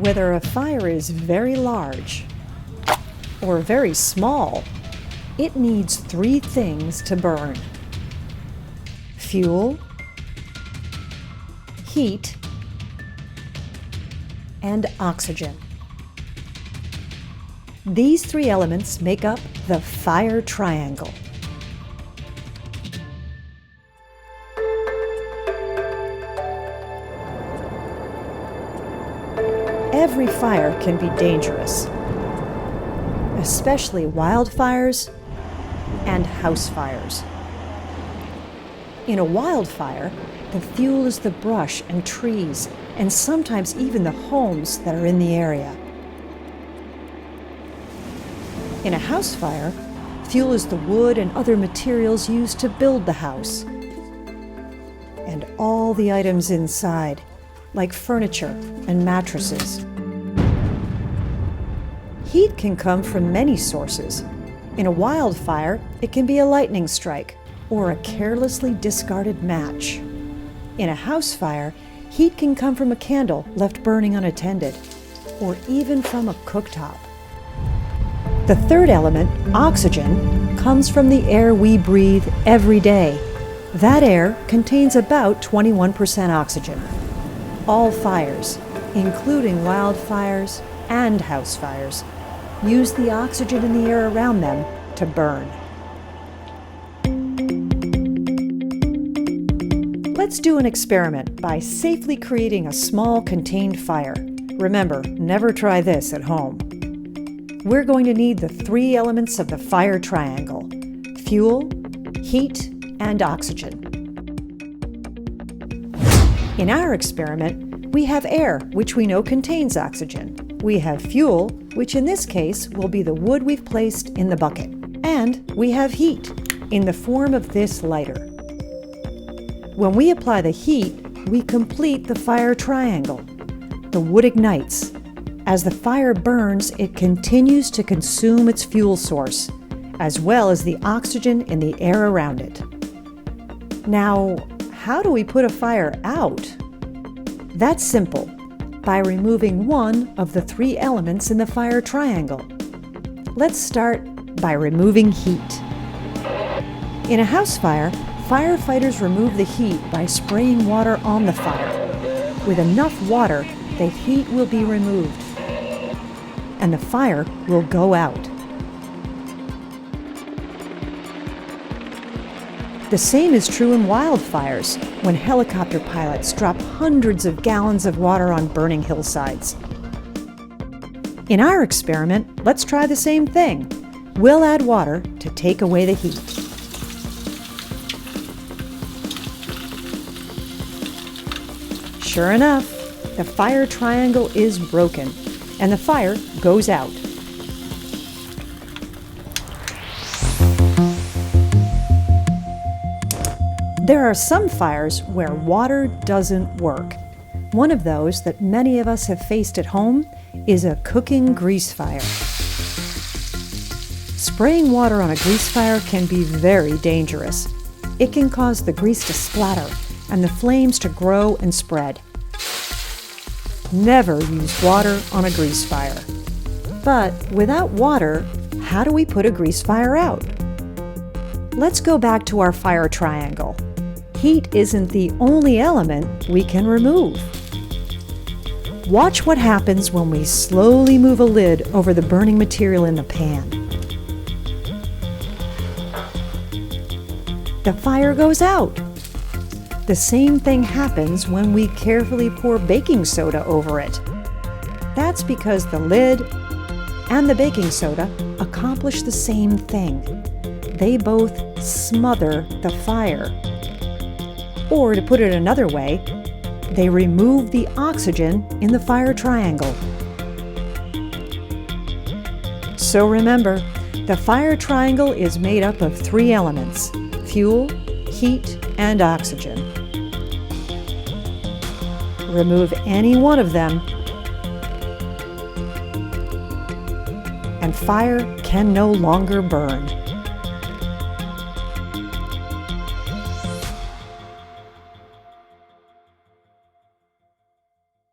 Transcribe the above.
Whether a fire is very large or very small, it needs three things to burn: fuel, heat, and oxygen. These three elements make up the fire triangle. Every fire can be dangerous, especially wildfires and house fires. In a wildfire, the fuel is the brush and trees, and sometimes even the homes that are in the area. In a house fire, fuel is the wood and other materials used to build the house, and all the items inside, like furniture and mattresses. Heat can come from many sources. In a wildfire, it can be a lightning strike or a carelessly discarded match. In a house fire, heat can come from a candle left burning unattended, or even from a cooktop. The third element, oxygen, comes from the air we breathe every day. That air contains about 21% oxygen. All fires, including wildfires and house fires, use the oxygen in the air around them to burn. Let's do an experiment by safely creating a small contained fire. Remember, never try this at home. We're going to need the three elements of the fire triangle: fuel, heat, and oxygen. In our experiment, we have air, which we know contains oxygen. We have fuel, which in this case will be the wood we've placed in the bucket. And we have heat, in the form of this lighter. When we apply the heat, we complete the fire triangle. The wood ignites. As the fire burns, it continues to consume its fuel source, as well as the oxygen in the air around it. Now, how do we put a fire out? That's simple, by removing one of the three elements in the fire triangle. Let's start by removing heat. In a house fire, firefighters remove the heat by spraying water on the fire. With enough water, the heat will be removed, and the fire will go out. The same is true in wildfires, when helicopter pilots drop hundreds of gallons of water on burning hillsides. In our experiment, let's try the same thing. We'll add water to take away the heat. Sure enough, the fire triangle is broken, and the fire goes out. There are some fires where water doesn't work. One of those that many of us have faced at home is a cooking grease fire. Spraying water on a grease fire can be very dangerous. It can cause the grease to splatter and the flames to grow and spread. Never use water on a grease fire. But without water, how do we put a grease fire out? Let's go back to our fire triangle. Heat isn't the only element we can remove. Watch what happens when we slowly move a lid over the burning material in the pan. The fire goes out. The same thing happens when we carefully pour baking soda over it. That's because the lid and the baking soda accomplish the same thing. They both smother the fire. Or to put it another way, they remove the oxygen in the fire triangle. So remember, the fire triangle is made up of three elements: fuel, heat, and oxygen. Remove any one of them, and fire can no longer burn.